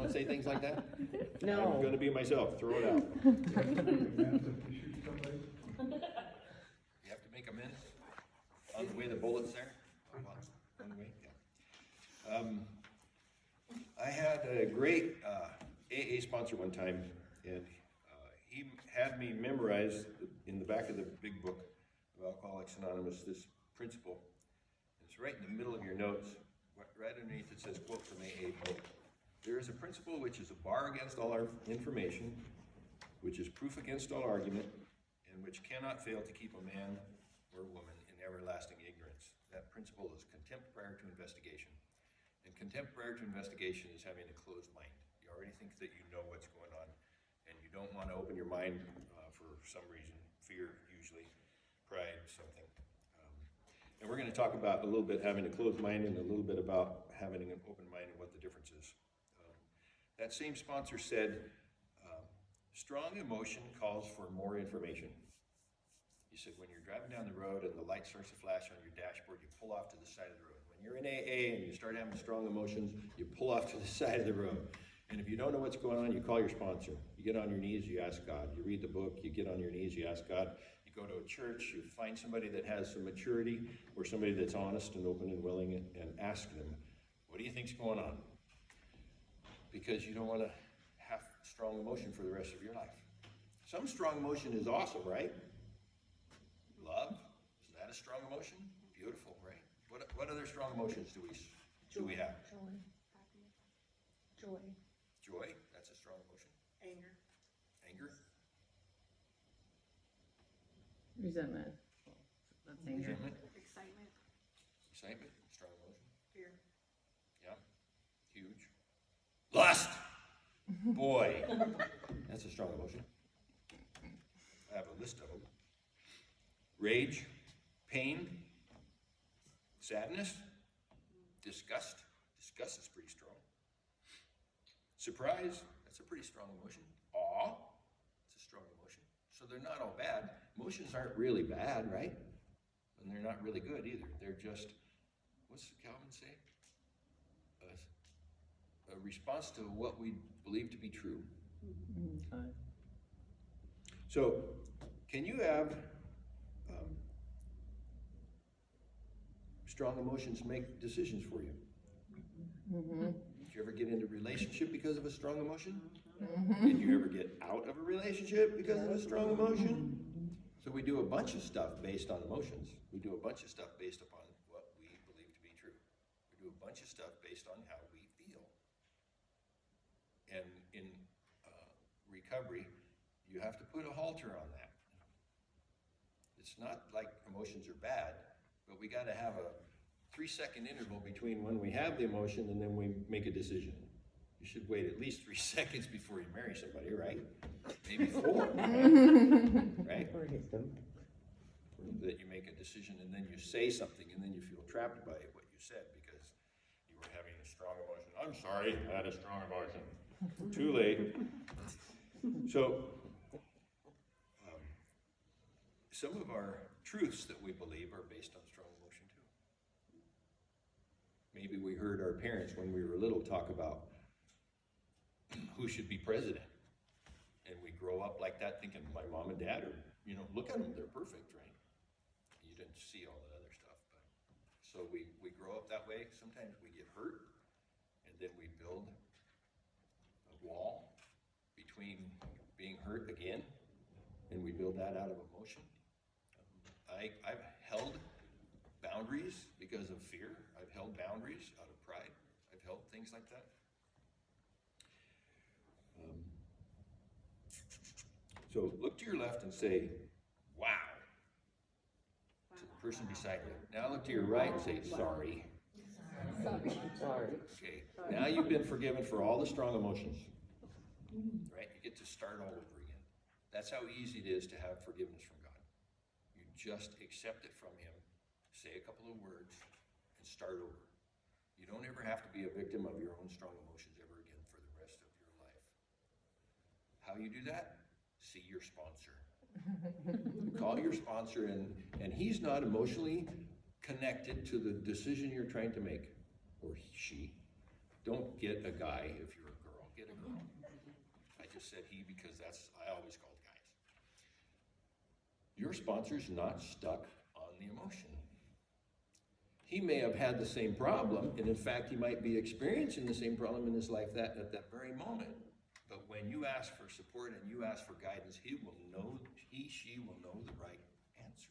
Don't say things like that. No. I'm gonna be myself, throw it out. You have to make amends on the way the bullet's there? Oh, well, on the way, yeah. I had a great AA sponsor one time, and he had me memorize in the back of the big book of Alcoholics Anonymous this principle. It's right in the middle of your notes. Right underneath it says, quote from AA book. There is a principle which is a bar against all our information, which is proof against all argument, and which cannot fail to keep a man or woman in everlasting ignorance. That principle is contempt prior to investigation. And contempt prior to investigation is having a closed mind. You already think that you know what's going on, and you don't want to open your mind for some reason, fear usually, pride, something. And we're going to talk about a little bit having a closed mind and a little bit about having an open mind and what the difference is. That same sponsor said, strong emotion calls for more information. He said, when you're driving down the road and the light starts to flash on your dashboard, you pull off to the side of the road. When you're in AA and you start having strong emotions, you pull off to the side of the road. And if you don't know what's going on, you call your sponsor. You get on your knees, you ask God. You read the book, you get on your knees, you ask God. You go to a church, you find somebody that has some maturity or somebody that's honest and open and willing and ask them, what do you think's going on? Because you don't want to have strong emotion for the rest of your life. Some strong emotion is awesome, right? Love, is that a strong emotion? Beautiful, right? What other strong emotions do we have? Joy. Joy, that's a strong emotion. Anger. Anger. Resentment. That's anger. Resentment. Excitement. Excitement, strong emotion. Fear. Yeah, huge. Lust. Boy, that's a strong emotion. I have a list of them. Rage, pain, sadness, disgust. Disgust is pretty strong. Surprise, that's a pretty strong emotion. Awe, it's a strong emotion. So they're not all bad. Emotions aren't really bad, right? And they're not really good either. They're just, what's Calvin say? A response to what we believe to be true. Okay. So, can you have strong emotions make decisions for you? Mm-hmm. Did you ever get into a relationship because of a strong emotion? Did you ever get out of a relationship because of a strong emotion? So we do a bunch of stuff based on emotions. We do a bunch of stuff based upon what we believe to be true. We do a bunch of stuff based on how we feel. And in recovery, you have to put a halter on that. It's not like emotions are bad, but we got to have a 3-second interval between when we have the emotion and then we make a decision. You should wait at least 3 seconds before you marry somebody, right? Maybe 4, right? That you make a decision and then you say something and then you feel trapped by what you said because you were having a strong emotion. I'm sorry, I had a strong emotion. Too late. So, some of our truths that we believe are based on strong emotion too. Maybe we heard our parents when we were little talk about who should be president. And we grow up like that thinking my mom and dad are, look at them, they're perfect, right? You didn't see all that other stuff. So we grow up that way. Sometimes we get hurt and then we build a wall between being hurt again and we build that out of emotion. I've held boundaries because of fear. I've held boundaries out of pride. I've held things like that. So look to your left and say, wow, to the person beside you. Now look to your right and say, sorry. Sorry. Okay, now you've been forgiven for all the strong emotions, right? You get to start all over again. That's how easy it is to have forgiveness from God. You just accept it from Him, say a couple of words, and start over. You don't ever have to be a victim of your own strong emotions ever again for the rest of your life. How you do that? See your sponsor. Call your sponsor, and he's not emotionally connected to the decision you're trying to make, or she. Don't get a guy if you're a girl. said he because I always called guys. Your sponsor's not stuck on the emotion. He may have had the same problem, and in fact, he might be experiencing the same problem in his life at that very moment. But when you ask for support and you ask for guidance, she will know the right answer.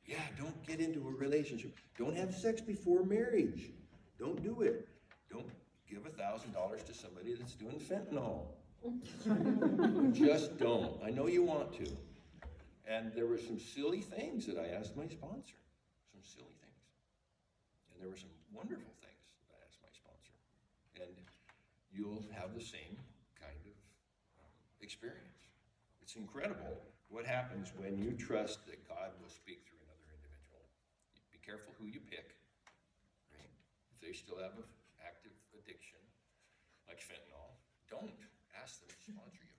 Yeah, don't get into a relationship. Don't have sex before marriage. Don't do it. Don't give $1,000 to somebody that's doing fentanyl. Just don't. I know you want to. And there were some silly things that I asked my sponsor. Some silly things. And there were some wonderful things that I asked my sponsor. And you'll have the same kind of experience. It's incredible what happens when you trust that God will speak through another individual. Be careful who you pick, right? If they still have an active addiction, like fentanyl, don't ask them to sponsor you.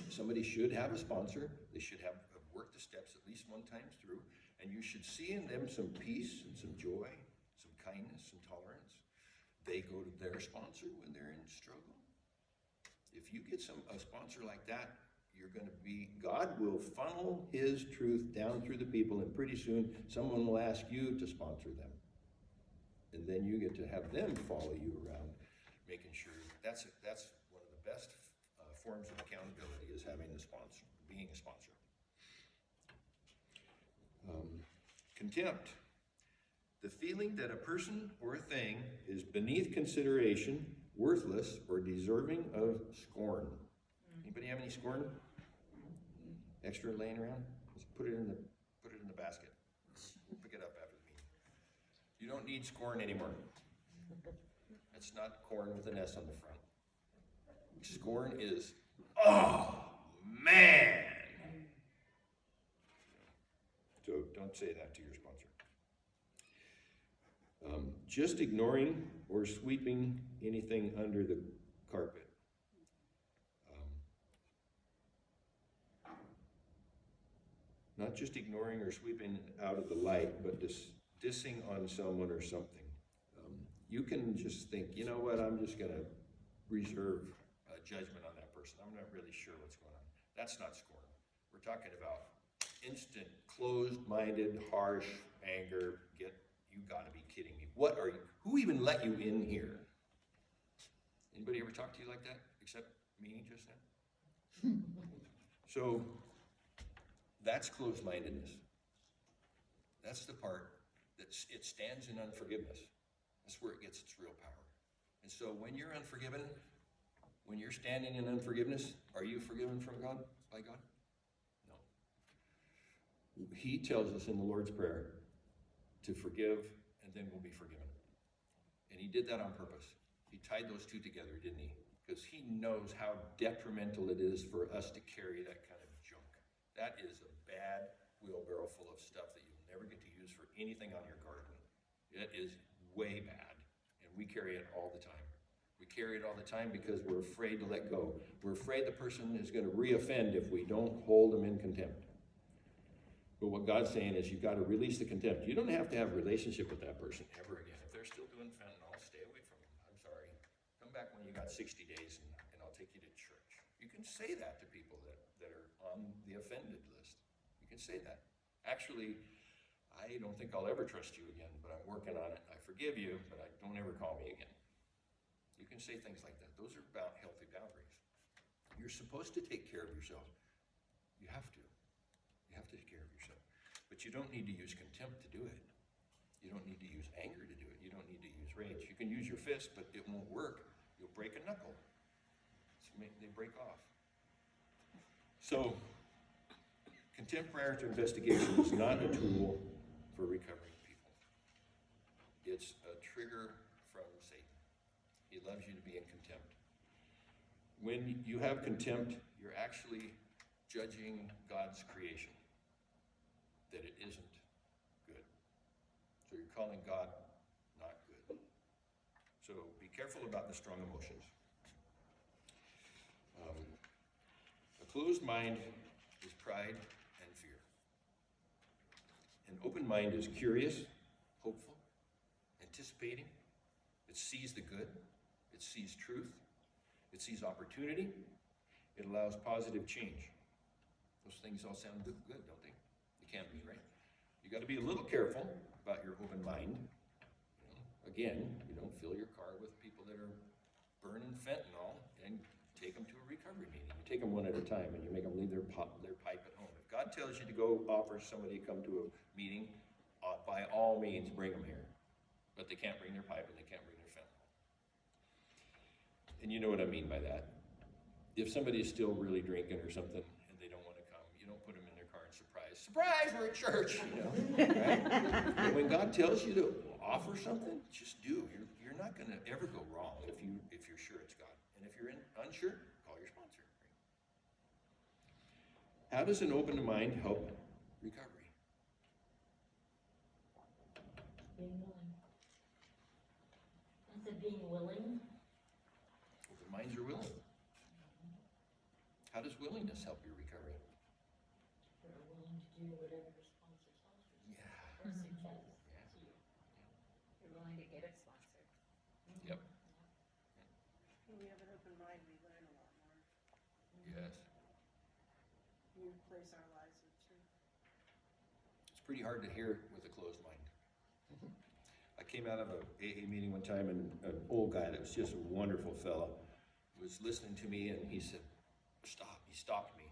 Somebody should have a sponsor. They should have worked the steps at least one time through, and you should see in them some peace and some joy, some kindness, some tolerance. They go to their sponsor when they're in struggle. If you get a sponsor like that, God will funnel his truth down through the people, and pretty soon someone will ask you to sponsor them. And then you get to have them follow you around, making sure that's one of the best forms of accountability, is having a sponsor, being a sponsor. Contempt. The feeling that a person or a thing is beneath consideration, worthless, or deserving of scorn. Anybody have any scorn? Extra laying around? Just put it in the basket. Pick it up after the meeting. You don't need scorn anymore. It's not corn with an S on the front. Scorn is, oh man. So don't say that to your sponsor. Just ignoring or sweeping anything under the carpet. Not just ignoring or sweeping out of the light, but dissing on someone or something. You can just think, you know what, I'm just going to reserve judgment on that person. I'm not really sure what's going on. That's not scorn. We're talking about instant, closed-minded, harsh anger. You got to be kidding me. What are you? Who even let you in here? Anybody ever talk to you like that, except me just now? So that's closed-mindedness. That's the part that it stands in unforgiveness. That's where it gets its real power. And so when you're unforgiven, when you're standing in unforgiveness, are you forgiven from God, by God? No. He tells us in the Lord's Prayer to forgive, and then we'll be forgiven. And he did that on purpose. He tied those two together, didn't he? Because he knows how detrimental it is for us to carry that kind of junk. That is a bad wheelbarrow full of stuff that you'll never get to use for anything on your garden. It is way bad, and we carry it all the time. We carry it all the time because we're afraid to let go. We're afraid the person is going to reoffend if we don't hold them in contempt. But what God's saying is you've got to release the contempt. You don't have to have a relationship with that person ever again. If they're still doing fentanyl, stay away from them. I'm sorry. Come back when you got 60 days and I'll take you to church. You can say that to people that are on the offended list. You can say that. Actually, I don't think I'll ever trust you again, but I'm working on it. I forgive you, but don't ever call me again. You can say things like that. Those are about healthy boundaries. You're supposed to take care of yourself. You have to. You have to take care of yourself. But you don't need to use contempt to do it. You don't need to use anger to do it. You don't need to use rage. You can use your fist, but it won't work. You'll break a knuckle. They break off. So, contempt prior to investigation is not a tool for recovering people. It's a trigger from Satan. He loves you to be in contempt. When you have contempt, you're actually judging God's creation, that it isn't good. So you're calling God not good. So be careful about the strong emotions. A closed mind is pride and fear. An open mind is curious, hopeful, anticipating. It sees the good. It sees truth. It sees opportunity. It allows positive change. Those things all sound good, don't they? They can be, right? You got to be a little careful about your open mind. Again, you don't fill your car with people that are burning fentanyl and take them to a recovery meeting. You take them one at a time and you make them leave their pipe at home. If God tells you to go offer somebody to come to a meeting, by all means, bring them here. But they can't bring their pipe and they can't bring their fentanyl. And you know what I mean by that. If somebody is still really drinking or something and they don't want to come, you don't put them in their car and surprise, we're at church, right? And when God tells you to offer something, just do. You're not going to ever go wrong if you're sure it's God. And if you're unsure, call your sponsor. Right? How does an open mind help recovery? Being willing. I said being willing. Open minds are willing. How does willingness help your recovery? You're willing to do whatever your sponsor tells you. Yeah. Or suggests Yeah. to you. You're willing to get it sponsored. Yep. When we have an open mind, we learn a lot more. Yes. We replace our lives with truth. It's pretty hard to hear with a closed mind. I came out of a AA meeting one time and an old guy that was just a wonderful fella was listening to me and he said, stop. He stopped me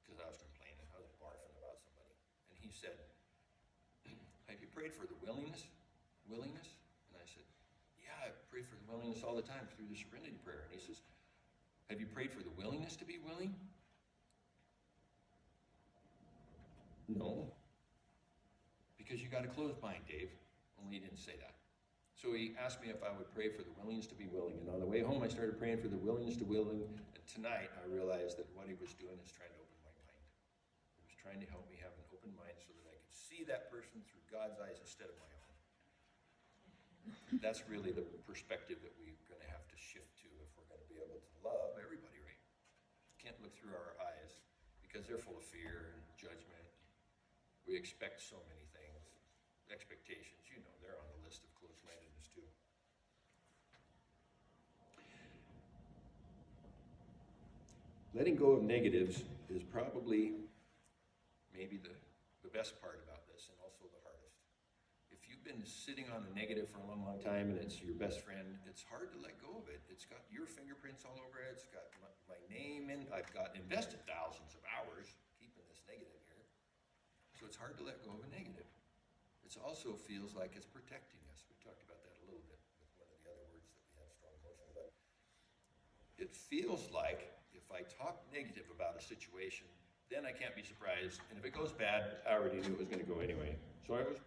because I was complaining. I was barfing about somebody. And he said, have you prayed for the willingness? Willingness? And I said, yeah, I pray for the willingness all the time through the serenity prayer. And he says, have you prayed for the willingness to be willing? No. Because you got a closed mind, Dave. Only he didn't say that. So he asked me if I would pray for the willingness to be willing. And on the way home, I started praying for the willingness to willing. And tonight, I realized that what he was doing is trying to open my mind. He was trying to help me have an open mind so that I could see that person through God's eyes instead of my own. That's really the perspective that we're going to have to shift to if we're going to be able to love everybody, right? Can't look through our eyes because they're full of fear and judgment. We expect so many things. Expectations, they're on the list of closed-mindedness too. Letting go of negatives is probably maybe the best part about this and also the hardest. If you've been sitting on a negative for a long, long time and it's your best friend, it's hard to let go of it. It's got your fingerprints all over it. It's got my name in. I've got invested thousands of hours keeping this negative here. So it's hard to let go of a negative. It also feels like it's protecting us. We talked about that a little bit with one of the other words that we have strong emotion about. It feels like if I talk negative about a situation, then I can't be surprised. And if it goes bad, I already knew it was going to go anyway. So I was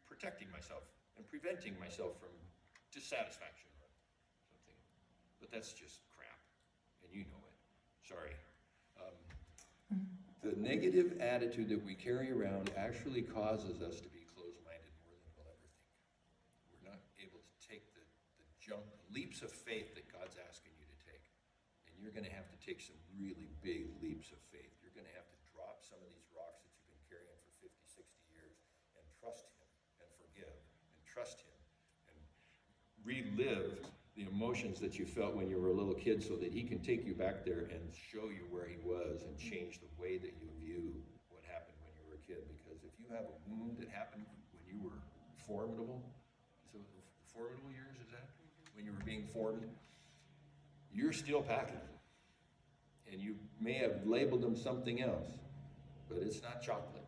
protecting myself and preventing myself from dissatisfaction or something. But that's just crap. And you know it. Sorry. The negative attitude that we carry around actually causes us to be closed-minded more than we'll ever think. We're not able to take the leaps of faith that God's asking you to take. And you're going to have to take some really big leaps of faith. You're going to have to drop some of these rocks that you've been carrying for 50, 60 years and trust him and forgive and trust him and relive the emotions that you felt when you were a little kid so that he can take you back there and show you where he was and change the way that you view what happened when you were a kid. Because if you have a wound that happened when you were formidable, so the formidable years, is that? When you were being formed, you're still packing. And you may have labeled them something else, but it's not chocolate.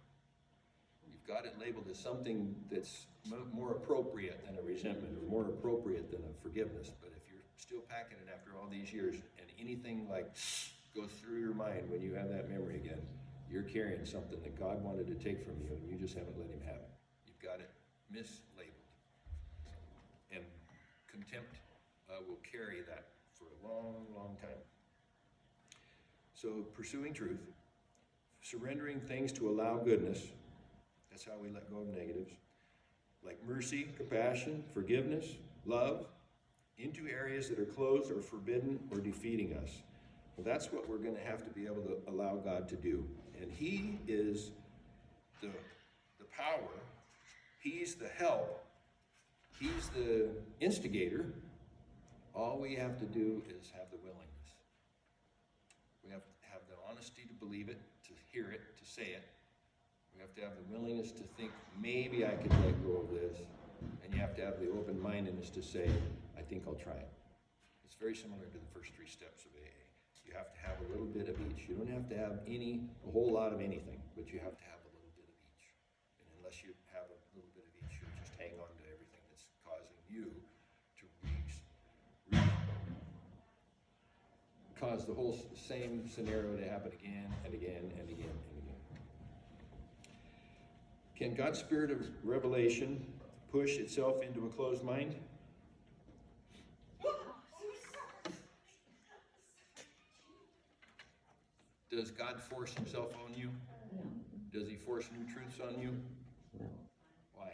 You've got it labeled as something that's more appropriate than a resentment or more appropriate than a forgiveness. But if you're still packing it after all these years and anything like goes through your mind when you have that memory again, you're carrying something that God wanted to take from you and you just haven't let him have it. You've got it mislabeled. And contempt will carry that for a long, long time. So pursuing truth, surrendering things to allow goodness, that's how we let go of negatives, like mercy, compassion, forgiveness, love, into areas that are closed or forbidden or defeating us. Well, that's what we're going to have to be able to allow God to do. And he is the power, he's the help, he's the instigator, All we have to do is have the willingness. We have to have the honesty to believe it, to hear it, to say it. We have to have the willingness to think, maybe I could let go of this. And you have to have the open-mindedness to say, I think I'll try it. It's very similar to the first 3 steps of AA. You have to have a little bit of each. You don't have to have a whole lot of anything, but you have to have a little bit of each. And unless you have a little bit of each, you'll just hang on to everything that's causing you to cause the whole same scenario to happen again and again and again and again. Can God's spirit of revelation push itself into a closed mind? Does God force himself on you? Does he force new truths on you? Why?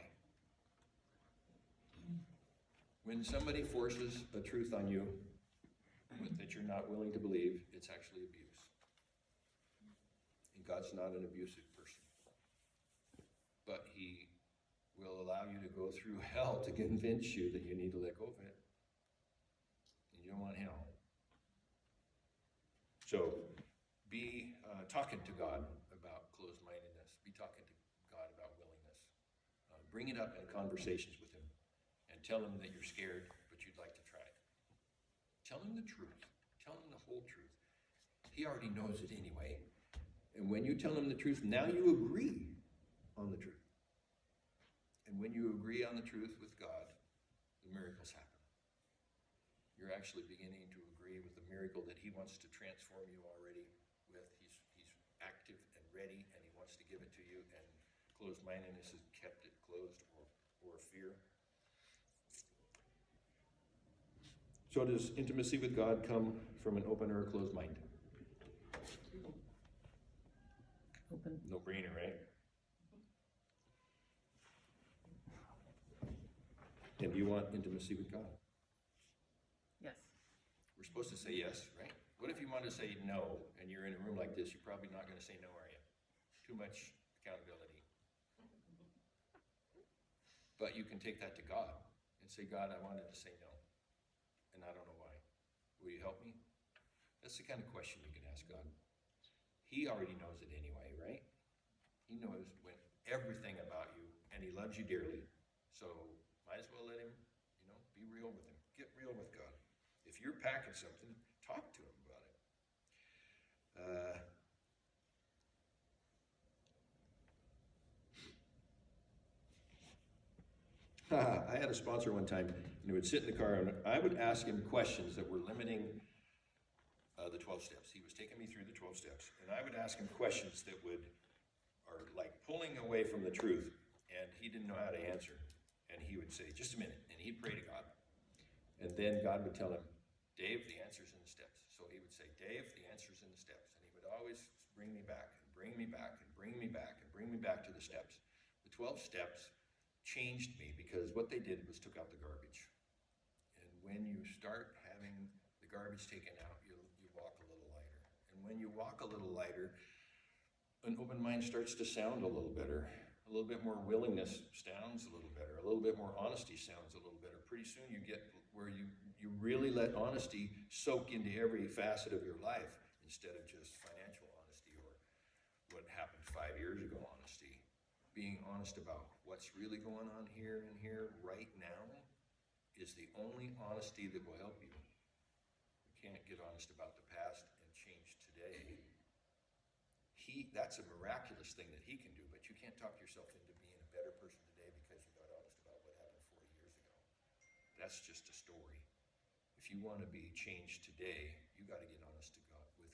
When somebody forces a truth on you that you're not willing to believe, it's actually abuse. And God's not an abusive person. But he will allow you to go through hell to convince you that you need to let go of it. And you don't want hell. So, be talking to God about closed-mindedness. Be talking to God about willingness. Bring it up in conversations with him. And tell him that you're scared, but you'd like to try it. Tell him the truth. Tell him the whole truth. He already knows it anyway. And when you tell him the truth, now you agree on the truth. And when you agree on the truth with God, the miracles happen. You're actually beginning to agree with the miracle that he wants to transform you already with. He's active and ready, and he wants to give it to you, and closed-mindedness has kept it closed, or fear. So does intimacy with God come from an open or a closed mind? Open. No brainer, right? And do you want intimacy with God? Yes. We're supposed to say yes, right? What if you want to say no, and you're in a room like this, you're probably not going to say no, are you? Too much accountability. But you can take that to God and say, God, I wanted to say no, and I don't know why. Will you help me? That's the kind of question you can ask God. He already knows it anyway, right? He knows everything about you, and he loves you dearly. So might as well let him, be real with him. Get real with God. If you're packing something, talk to him about it. I had a sponsor one time, and he would sit in the car, and I would ask him questions that were limiting the 12 steps. He was taking me through the 12 steps, and I would ask him questions that are like pulling away from the truth, and he didn't know how to answer. And he would say, just a minute, and he'd pray to God. And then God would tell him, Dave, the answer's in the steps. So he would say, Dave, the answer's in the steps. And he would always bring me back, and bring me back, and bring me back, and bring me back to the steps. The 12 steps changed me, because what they did was took out the garbage. And when you start having the garbage taken out, you walk a little lighter. And when you walk a little lighter, an open mind starts to sound a little better. A little bit more willingness sounds a little better. A little bit more honesty sounds a little better. Pretty soon you get where you really let honesty soak into every facet of your life, instead of just financial honesty or what happened 5 years ago honesty. Being honest about what's really going on here and here right now is the only honesty that will help you. You can't get honest about the past and change today. That's a miraculous thing that he can do, but you can't talk yourself into being a better person today because you got honest about what happened 40 years ago. That's just a story. If you want to be changed today, you got to get honest with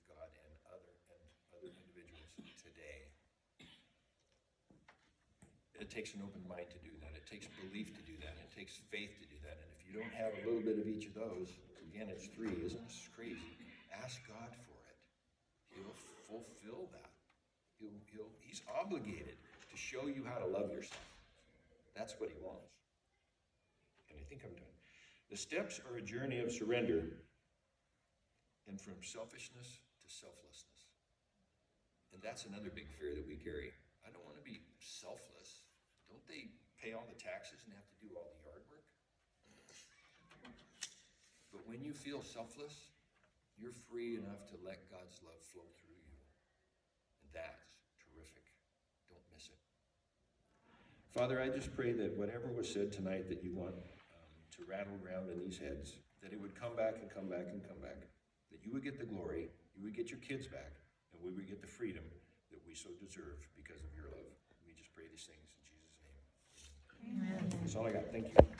God and other individuals today. It takes an open mind to do that. It takes belief to do that. It takes faith to do that. And if you don't have a little bit of each of those, again, it's 3, isn't this crazy? Ask God for it. He'll fulfill that. He's obligated to show you how to love yourself. That's what he wants. And I think I'm done. The steps are a journey of surrender, and from selfishness to selflessness. And that's another big fear that we carry. I don't want to be selfless. Don't they pay all the taxes and have to do all the yard work? But when you feel selfless, you're free enough to let God's love flow through you. And that's terrific. Don't miss it. Father, I just pray that whatever was said tonight that you want to rattle around in these heads, that it would come back and come back and come back. That you would get the glory, you would get your kids back, and we would get the freedom that we so deserve because of your love. We just pray these things in Jesus' name. Amen. That's all I got. Thank you.